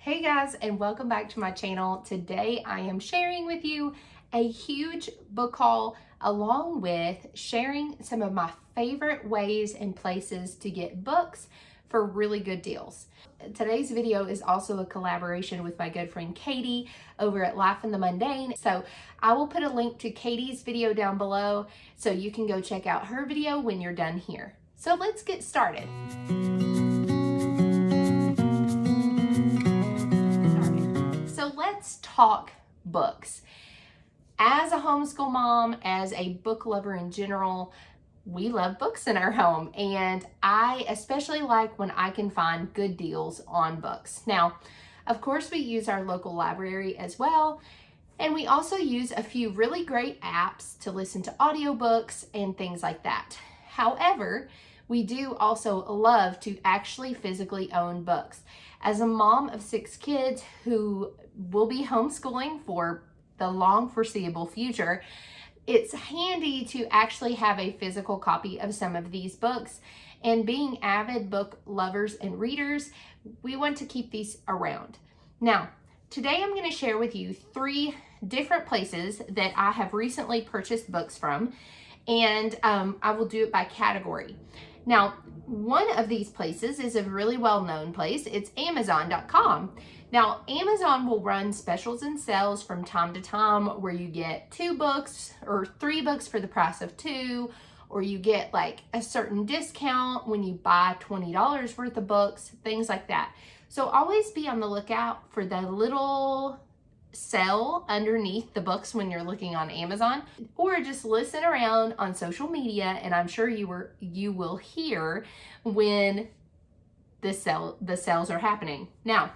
Hey guys, and welcome back to my channel. Today I am sharing with you a huge book haul along with sharing some of my favorite ways and places to get books for really good deals. Today's video is also a collaboration with my good friend Katie over at Life in the Mundane. So I will put a link to Katie's video down below so you can go check out her video when you're done here. So let's get started. So let's talk books. As a homeschool mom, as a book lover in general, we love books in our home, and I especially like when I can find good deals on books. Now, of course, we use our local library as well, and we also use a few really great apps to listen to audiobooks and things like that. However, we do also love to actually physically own books. As a mom of 6 kids who will be homeschooling for the long foreseeable future, it's handy to actually have a physical copy of some of these books. And being avid book lovers and readers, we want to keep these around. Now, today I'm going to share with you 3 different places that I have recently purchased books from, and I will do it by category. Now, one of these places is a really well-known place. It's Amazon.com. Now, Amazon will run specials and sales from time to time where you get 2 books or 3 books for the price of 2, or you get like a certain discount when you buy $20 worth of books, things like that. So always be on the lookout for the little sell underneath the books when you're looking on Amazon, or just listen around on social media, and I'm sure you will hear when the sales are happening. Now,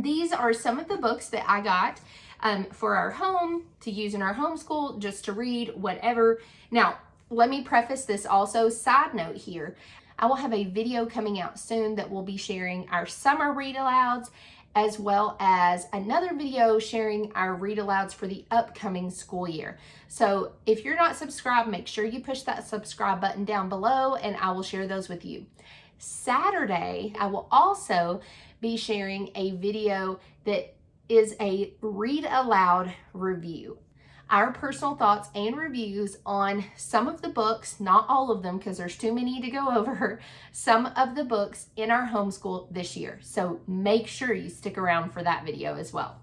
these are some of the books that I got for our home, to use in our homeschool, just to read, whatever. Now, let me preface this also. Side note here, I will have a video coming out soon that will be sharing our summer read alouds, as well as another video sharing our read alouds for the upcoming school year. So if you're not subscribed, make sure you push that subscribe button down below, and I will share those with you. Saturday, I will also be sharing a video that is a read aloud review. Our personal thoughts and reviews on some of the books, not all of them because there's too many to go over, some of the books in our homeschool this year. So make sure you stick around for that video as well.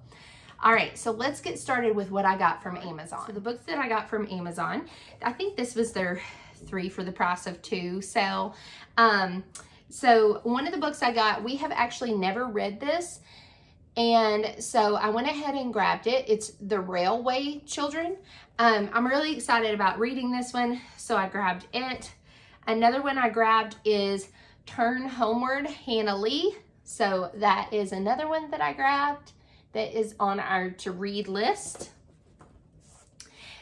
All right, so let's get started with what I got from Amazon. So the books that I got from Amazon, I think this was their 3 for the price of 2 sale. So one of the books I got, we have actually never read this, and so I went ahead and grabbed it. It's The Railway Children. I'm really excited about reading this one, so I grabbed it. Another one I grabbed is Turn Homeward, Hannah Lee. So that is another one that I grabbed that is on our to read list.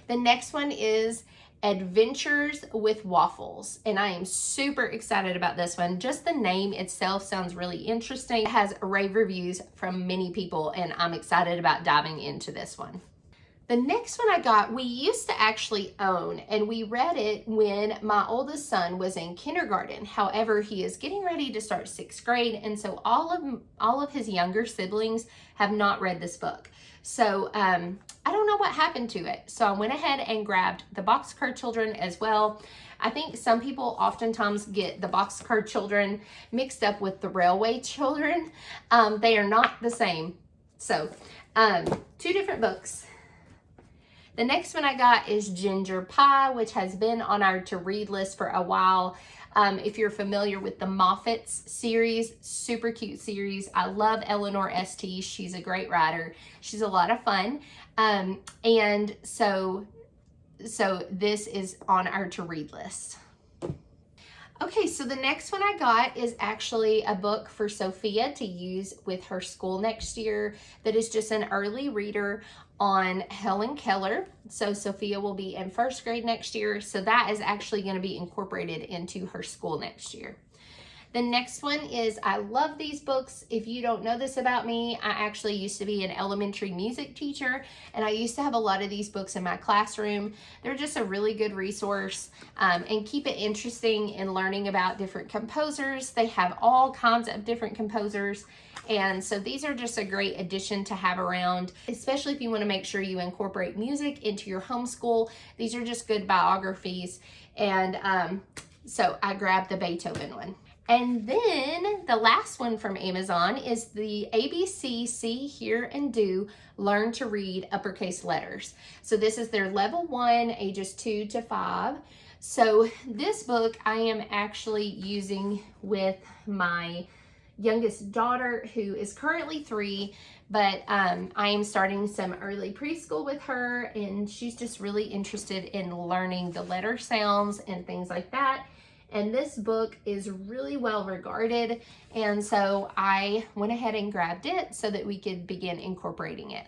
The next one is Adventures with Waffles, and I am super excited about this one. Just the name itself sounds really interesting. It has rave reviews from many people, and I'm excited about diving into this one. The next one I got, we used to actually own, and we read it when my oldest son was in kindergarten. However, he is getting ready to start 6th grade, and so all of his younger siblings have not read this book. So I don't know what happened to it. So I went ahead and grabbed the Boxcar Children as well. I think some people oftentimes get the Boxcar Children mixed up with the Railway Children. They are not the same. So 2 different books. The next one I got is Ginger Pie, which has been on our to read list for a while. If you're familiar with the Moffats series, super cute series. I love Eleanor St. She's a great writer. She's a lot of fun. And so this is on our to read list. Okay, so the next one I got is actually a book for Sophia to use with her school next year that is just an early reader on Helen Keller. So Sophia will be in 1st grade next year, so that is actually going to be incorporated into her school next year. The next one is, I love these books. If you don't know this about me, I actually used to be an elementary music teacher, and I used to have a lot of these books in my classroom. They're just a really good resource and keep it interesting in learning about different composers. They have all kinds of different composers, And so these are just a great addition to have around, especially if you want to make sure you incorporate music into your homeschool. These are just good biographies. And so I grabbed the Beethoven one. And then the last one from Amazon is the ABC See, Hear, and Do Learn to Read Uppercase Letters. So this is their level 1, ages 2 to 5. So this book I am actually using with my youngest daughter, who is currently 3, but I am starting some early preschool with her, and she's just really interested in learning the letter sounds and things like that. And this book is really well regarded, and so I went ahead and grabbed it so that we could begin incorporating it.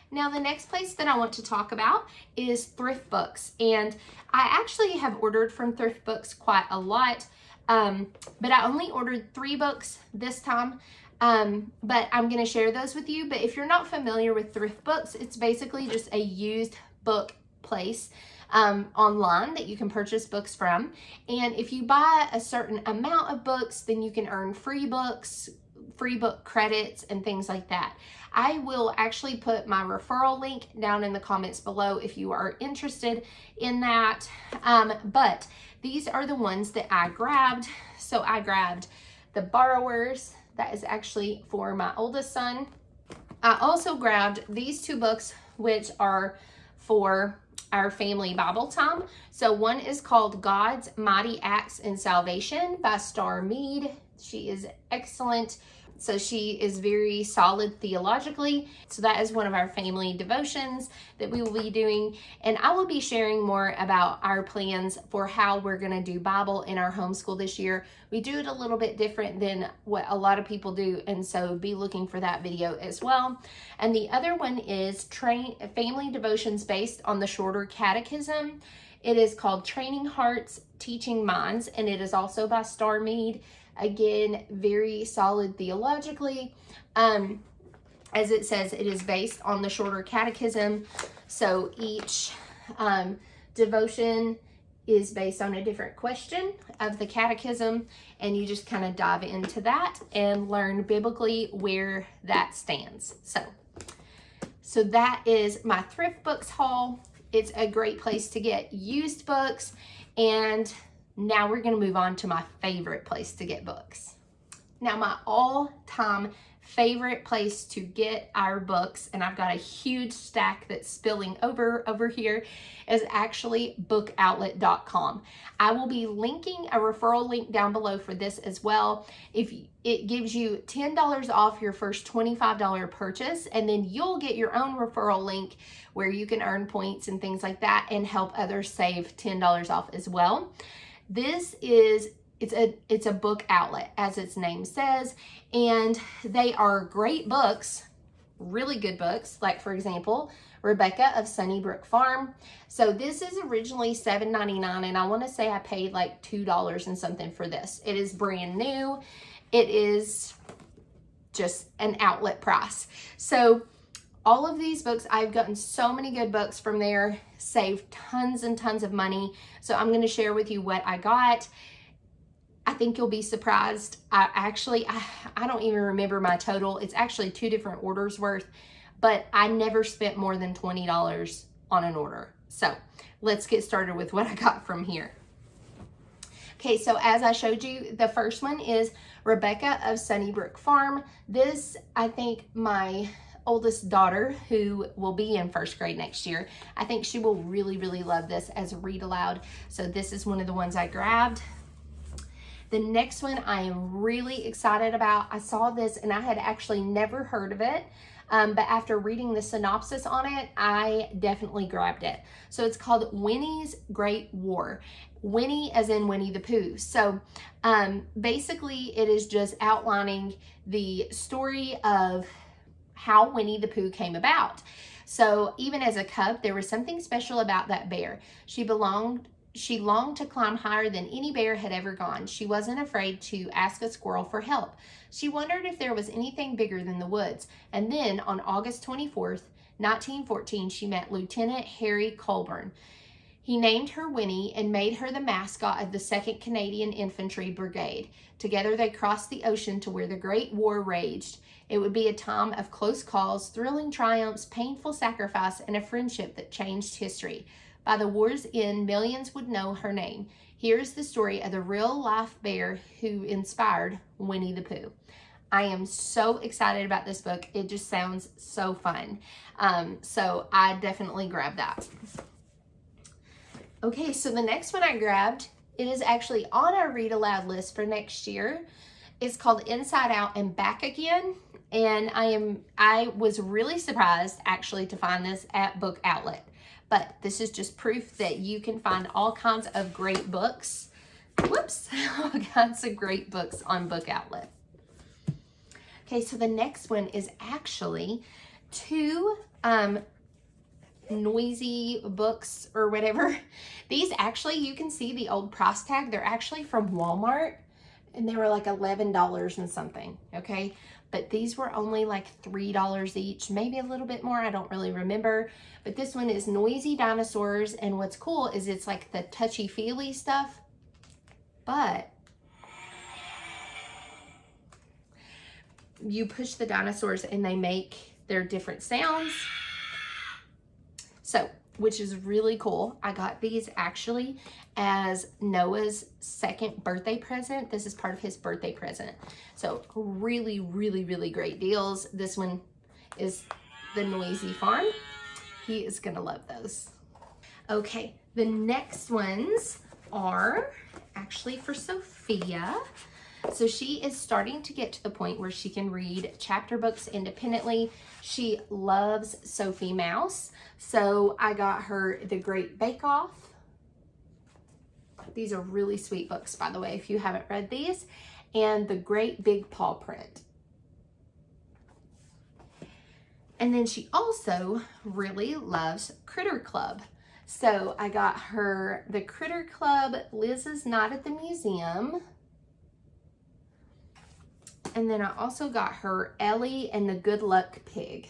Now, the next place that I want to talk about is Thrift Books, and I actually have ordered from Thrift Books quite a lot, but I only ordered 3 books this time, but I'm going to share those with you. But if you're not familiar with Thrift Books, it's basically just a used book place online that you can purchase books from. And if you buy a certain amount of books, then you can earn free books, free book credits, and things like that. I will actually put my referral link down in the comments below if you are interested in that. But these are the ones that I grabbed. So I grabbed The Borrowers. That is actually for my oldest son. I also grabbed these 2 books, which are for our family Bible time. So one is called God's Mighty Acts in Salvation by Star Mead. She is excellent. So she is very solid theologically. So that is one of our family devotions that we will be doing. And I will be sharing more about our plans for how we're going to do Bible in our homeschool this year. We do it a little bit different than what a lot of people do. And so be looking for that video as well. And the other one is family devotions based on the shorter catechism. It is called Training Hearts, Teaching Minds. And it is also by Star Mead. Again, very solid theologically. As it says, it is based on the shorter catechism. So each devotion is based on a different question of the catechism, and you just kind of dive into that and learn biblically where that stands. So that is my Thrift Books haul. It's a great place to get used books, and now we're going to move on to my favorite place to get books. Now, my all-time favorite place to get our books, and I've got a huge stack that's spilling over here, is actually bookoutlet.com. I will be linking a referral link down below for this as well. It gives you $10 off your first $25 purchase, and then you'll get your own referral link where you can earn points and things like that and help others save $10 off as well. This is, it's a book outlet, as its name says, and they are great books, really good books. Like, for example, Rebecca of Sunnybrook Farm. So this is originally $7.99, and I want to say I paid like $2 and something for this. It is brand new. It is just an outlet price. So all of these books, I've gotten so many good books from there, saved tons and tons of money. So I'm going to share with you what I got. I think you'll be surprised. I don't even remember my total. It's actually 2 different orders worth, but I never spent more than $20 on an order. So let's get started with what I got from here. Okay, so as I showed you, the first one is Rebecca of Sunnybrook Farm. This, I think my oldest daughter, who will be in 1st grade next year, I think she will really, really love this as a read aloud. So this is one of the ones I grabbed. The next one I am really excited about. I saw this and I had actually never heard of it. But after reading the synopsis on it, I definitely grabbed it. So it's called Winnie's Great War. Winnie as in Winnie the Pooh. So basically it is just outlining the story of how Winnie the Pooh came about. So even as a cub, there was something special about that bear. She longed to climb higher than any bear had ever gone. She wasn't afraid to ask a squirrel for help. She wondered if there was anything bigger than the woods. And then on August 24th, 1914, she met Lieutenant Harry Colburn. He named her Winnie and made her the mascot of the 2nd Canadian Infantry Brigade. Together they crossed the ocean to where the Great War raged. It would be a time of close calls, thrilling triumphs, painful sacrifice, and a friendship that changed history. By the war's end, millions would know her name. Here's the story of the real-life bear who inspired Winnie the Pooh. I am so excited about this book. It just sounds so fun. So I definitely grabbed that. Okay, so the next one I grabbed, it is actually on our read aloud list for next year. It's called Inside Out and Back Again. And I was really surprised actually to find this at Book Outlet. But this is just proof that you can find all kinds of great books. Whoops, all kinds of great books on Book Outlet. Okay, so the next one is actually two noisy books or whatever. These actually, you can see the old price tag. They're actually from Walmart and they were like $11 and something, okay? But these were only like $3 each, maybe a little bit more, I don't really remember. But this one is Noisy Dinosaurs, and what's cool is it's like the touchy-feely stuff, but you push the dinosaurs and they make their different sounds. So, which is really cool. I got these actually as Noah's second birthday present. This is part of his birthday present. So really, really, really great deals. This one is the Noisy Farm. He is gonna love those. Okay, the next ones are actually for Sophia. So she is starting to get to the point where she can read chapter books independently. She loves Sophie Mouse. So I got her The Great Bake Off. These are really sweet books, by the way, if you haven't read these. And The Great Big Paw Print. And then she also really loves Critter Club. So I got her the Critter Club, Liz is Not at the Museum. And then I also got her Ellie and the Good Luck Pig.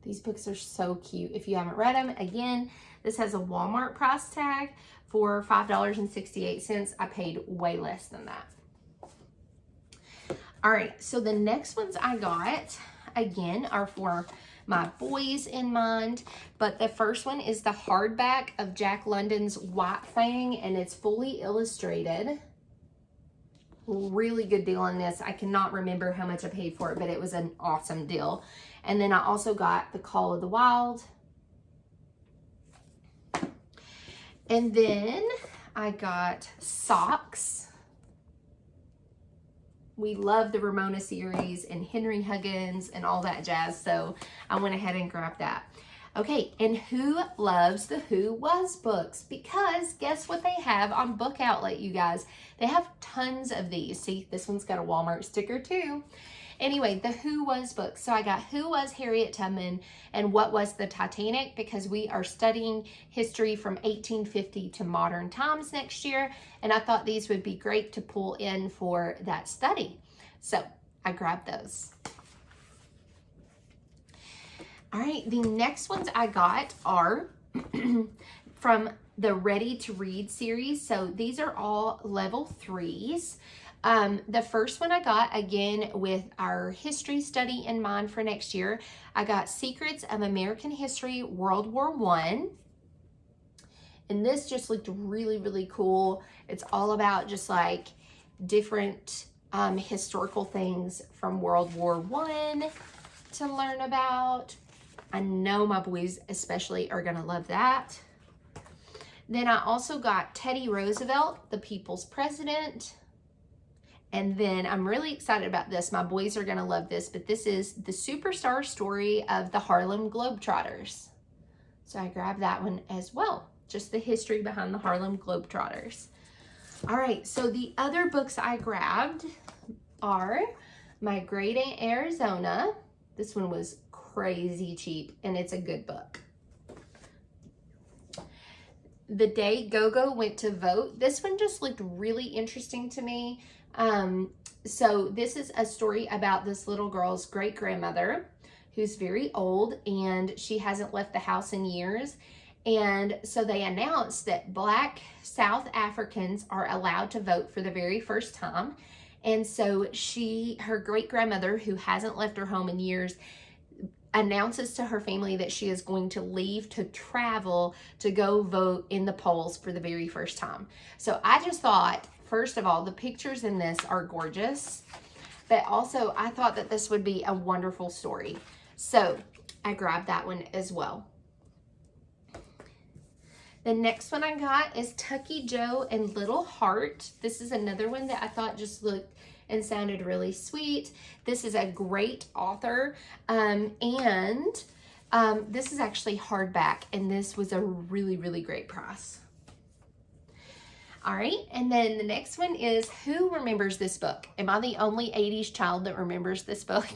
These books are so cute. If you haven't read them, again, this has a Walmart price tag for $5.68. I paid way less than that. All right, so the next ones I got, again, are for my boys in mind. But the first one is the hardback of Jack London's White Fang, and it's fully illustrated. Really good deal on this. I cannot remember how much I paid for it, but it was an awesome deal. And then I also got The Call of the Wild. And then I got socks. We love the Ramona series and Henry Huggins and all that jazz, so I went ahead and grabbed that. Okay, and who loves the Who Was books? Because guess what they have on Book Outlet, you guys? They have tons of these. See, this one's got a Walmart sticker too. Anyway, the Who Was books. So I got Who Was Harriet Tubman and What Was the Titanic, because we are studying history from 1850 to modern times next year. And I thought these would be great to pull in for that study. So I grabbed those. All right, the next ones I got are from the Ready to Read series. So these are all level 3s. The first one I got, again, with our history study in mind for next year, I got Secrets of American History, World War I. And this just looked really, really cool. It's all about just like different historical things from World War I to learn about. I know my boys especially are gonna love that. Then I also got Teddy Roosevelt, the People's President. And then I'm really excited about this. My boys are gonna love this, but this is the superstar story of the Harlem Globetrotters. So I grabbed that one as well. Just the history behind the Harlem Globetrotters. All right, so the other books I grabbed are My Great Aunt Arizona. This one was crazy cheap, and it's a good book. The Day Go-Go Went to Vote. This one just looked really interesting to me. So this is a story about this little girl's great-grandmother who's very old, and she hasn't left the house in years. And so they announced that Black South Africans are allowed to vote for the very first time. And so her great-grandmother, who hasn't left her home in years, announces to her family that she is going to leave to travel to go vote in the polls for the very first time. So I just thought, first of all, the pictures in this are gorgeous, but also I thought that this would be a wonderful story. So I grabbed that one as well. The next one I got is Tucky Joe and Little Heart. This is another one that I thought just looked and sounded really sweet. This is a great author, and this is actually hardback, and this was a really, really great price. All right, and then the next one is, who remembers this book? Am I the only 80s child that remembers this book?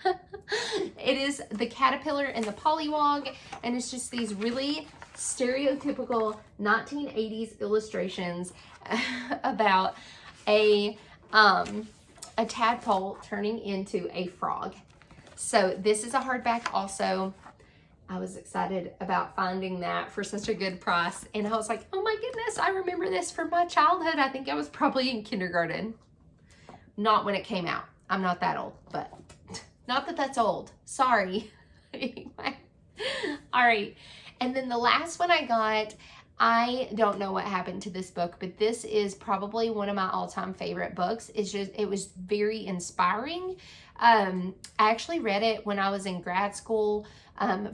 It is The Caterpillar and the Pollywog, and it's just these really stereotypical 1980s illustrations about a tadpole turning into a frog. So this is a hardback also. I was excited about finding that for such a good price, and I was like, oh my goodness, I remember this from my childhood. I think I was probably in kindergarten. Not when it came out. I'm not that old, but not that that's old. Sorry. Anyway. All right. And then the last one I got, I don't know what happened to this book, but this is probably one of my all-time favorite books. It was very inspiring. I actually read it when I was in grad school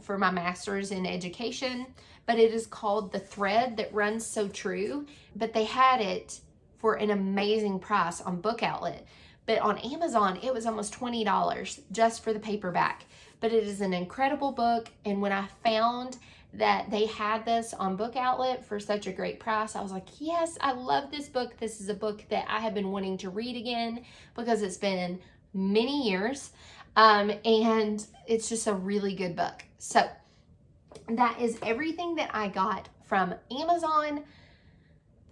for my master's in education, but it is called The Thread That Runs So True, but they had it for an amazing price on Book Outlet. But on Amazon, it was almost $20 just for the paperback. But it is an incredible book, and when I found that they had this on Book Outlet for such a great price, I was like, yes, I love this book. This is a book that I have been wanting to read again because it's been many years, and it's just a really good book. So that is everything that I got from Amazon,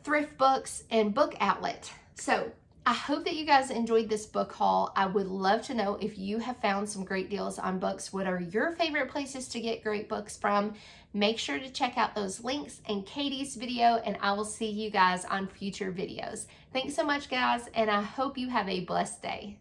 Thrift Books, and Book Outlet. So I hope that you guys enjoyed this book haul. I would love to know if you have found some great deals on books. What are your favorite places to get great books from? Make sure to check out those links in Katie's video, and I will see you guys on future videos. Thanks so much, guys, and I hope you have a blessed day.